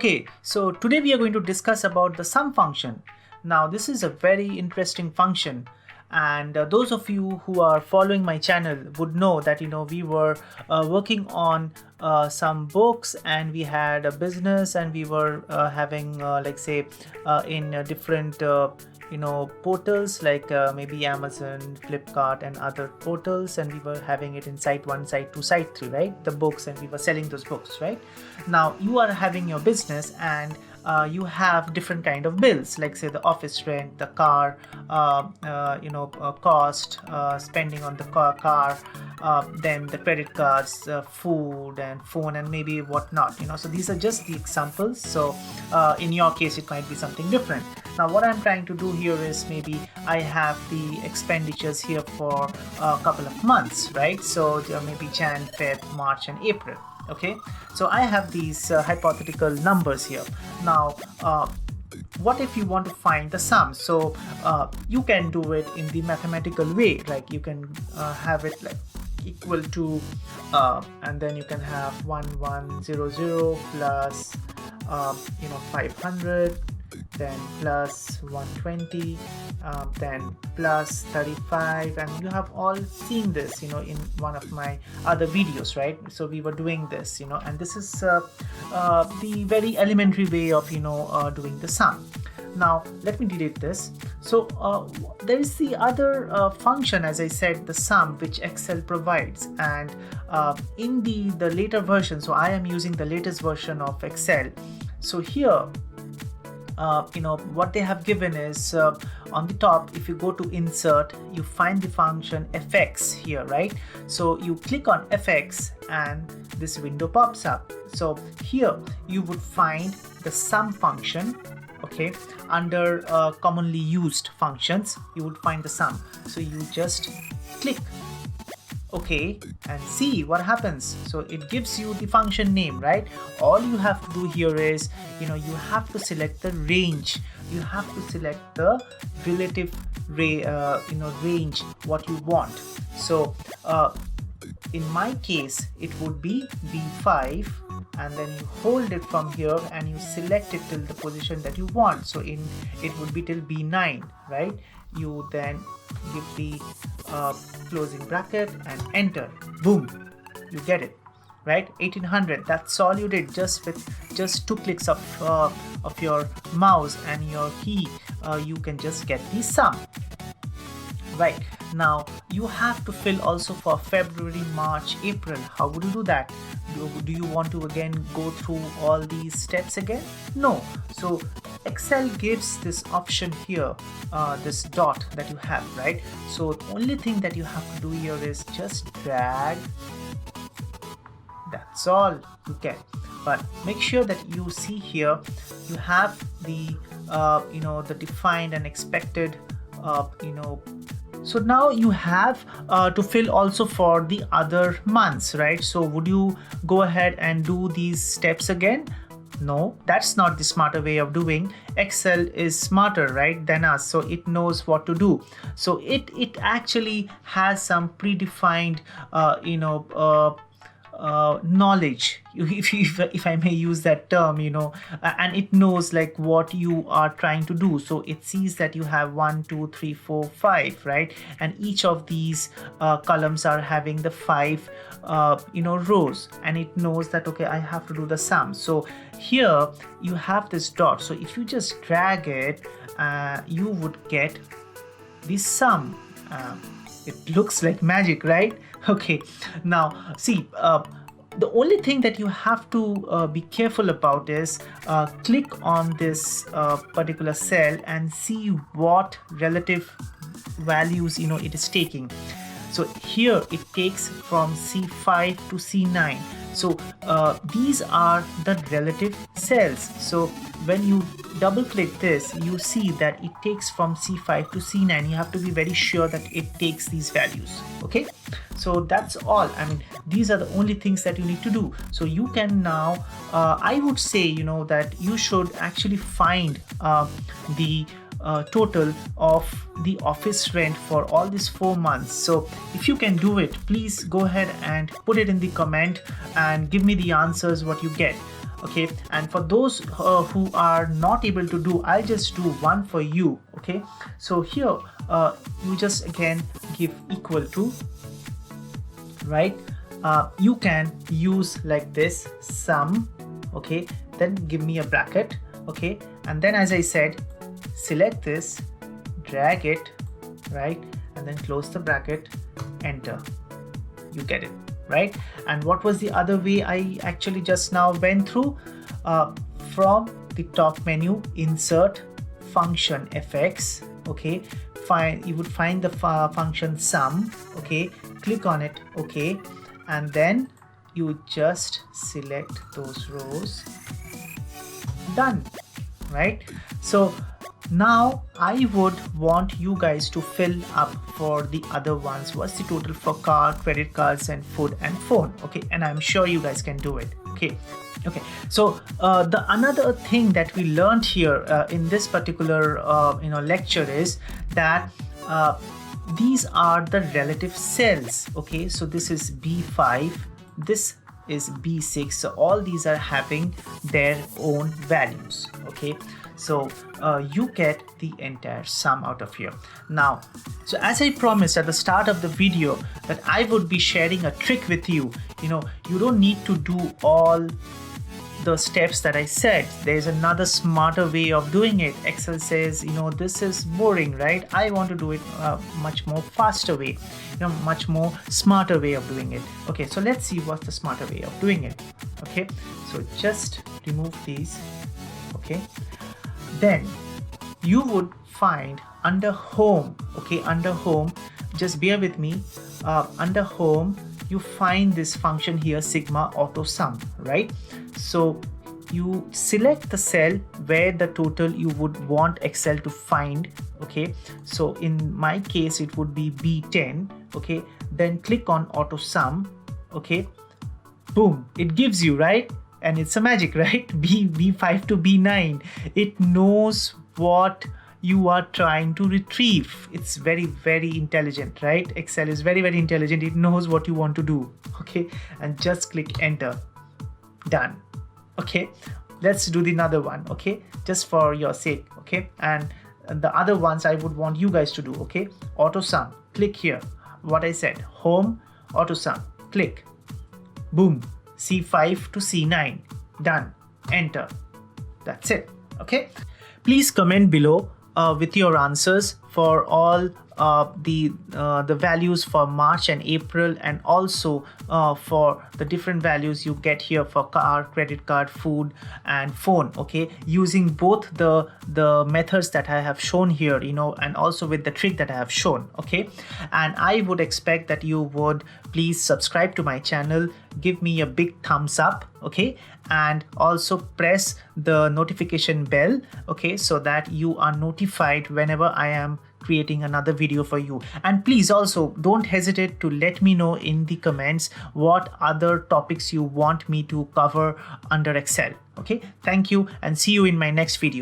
Okay, so today we are going to discuss about the sum function. Now this is a very interesting function, and those of you who are following my channel would know that we were working on some books, and we had a business, and we were having like say in different portals like maybe Amazon, Flipkart and other portals, and we were having it in site 1, site 2, site 3, right? The books, and we were selling those books, right? Now you are having your business, and you have different kind of bills, like say the office rent, the car, cost, spending on the car, then the credit cards, food and phone, and maybe whatnot. So these are just the examples. So in your case, it might be something different. Now what I'm trying to do here is maybe I have the expenditures here for a couple of months, right? So maybe Jan, Feb, March and April. Okay, so I have these hypothetical numbers here. Now what if you want to find the sum? So you can do it in the mathematical way, like you can have it like equal to and then you can have 1100 plus 500, then plus 120, then plus 35, and you have all seen this in one of my other videos, right? So we were doing this, and this is the very elementary way of doing the sum. Now let me delete this. So there is the other function, as I said, the sum, which Excel provides, and in the later version, so I am using the latest version of Excel. So here what they have given is on the top, if you go to insert, you find the function fx here, right? So you click on fx and this window pops up. So here you would find the sum function. Okay, under commonly used functions, you would find the sum. So you just click OK and see what happens. So it gives you the function name, right? All you have to do here is you have to select the range. You have to select the relative range what you want. So in my case it would be B5, and then you hold it from here and you select it till the position that you want. So it would be till B9, right? You then give the closing bracket and enter. Boom, you get it, right? 1800. That's all you did, just with just 2 clicks of your mouse and your key. You can just get the sum. Right, now you have to fill also for February, March, April. How would you do that? Do you want to again go through all these steps again? No. So Excel gives this option here, this dot that you have, right? So the only thing that you have to do here is just drag. That's all you get. But make sure that you see here you have the the defined and expected So now you have to fill also for the other months, right? So would you go ahead and do these steps again? No, that's not the smarter way of doing. Excel is smarter, right, than us, so it knows what to do. So it actually has some predefined knowledge, if I may use that term, and it knows like what you are trying to do. So it sees that you have 1, 2, 3, 4, 5, right? And each of these columns are having the 5 rows, and it knows that okay, I have to do the sum. So here you have this dot. So if you just drag it, you would get the sum. It looks like magic, right? Okay, now see, the only thing that you have to be careful about is click on this particular cell and see what relative values it is taking. So here it takes from C5 to C9. So these are the relative cells. So when you double click this, you see that it takes from C5 to C9. You have to be very sure that it takes these values. Okay, so that's all. I mean, these are the only things that you need to do. So you can now I would say that you should actually find the total of the office rent for all these 4 months. So if you can do it, please go ahead and put it in the comment and give me the answers what you get. okay, and for those who are not able to do, I'll just do one for you. Okay, so here you just again give equal to, right? You can use like this sum, okay, then give me a bracket, okay, and then as I said, select this, drag it, right, and then close the bracket, enter. You get it, right? And what was the other way I actually just now went through? From the top menu, insert function fx, okay, you would find the function sum, okay, click on it, okay, and then you just select those rows, done, right? So now I would want you guys to fill up for the other ones. What's the total for car, credit cards, and food and phone? Okay, and I'm sure you guys can do it. Okay, so the another thing that we learned here in this particular lecture is that these are the relative cells. Okay, so this is B5, this is B6, so all these are having their own values. Okay, so you get the entire sum out of here. Now, so as I promised at the start of the video that I would be sharing a trick with you. You don't need to do all the steps that I said. There's another smarter way of doing it. Excel says, this is boring, right? I want to do it much more faster way, much more smarter way of doing it. Okay, so let's see what's the smarter way of doing it. Okay, so just remove these. Okay, then you would find under home, okay, under home, just bear with me, under home you find this function here, sigma auto sum, right? So you select the cell where the total you would want Excel to find. Okay, so in my case it would be B10. Okay, then click on auto sum. Okay, boom, it gives you, right? And it's a magic, right? B5 to B9. It knows what you are trying to retrieve. It's very, very intelligent, right? Excel is very, very intelligent. It knows what you want to do. Okay, and just click enter, done. Okay, let's do the another one. Okay, just for your sake. Okay, and the other ones I would want you guys to do. Okay, auto sum, click here, what I said, home, auto sum, click, boom, C5 to C9, done, enter. That's it. Okay, please comment below with your answers for all the values for March and April, and also for the different values you get here for car, credit card, food and phone. Okay, using both the methods that I have shown here, and also with the trick that I have shown. Okay, and I would expect that you would please subscribe to my channel, give me a big thumbs up, okay, and also press the notification bell, okay, so that you are notified whenever I am creating another video for you. And please also don't hesitate to let me know in the comments what other topics you want me to cover under Excel. Okay, thank you and see you in my next video.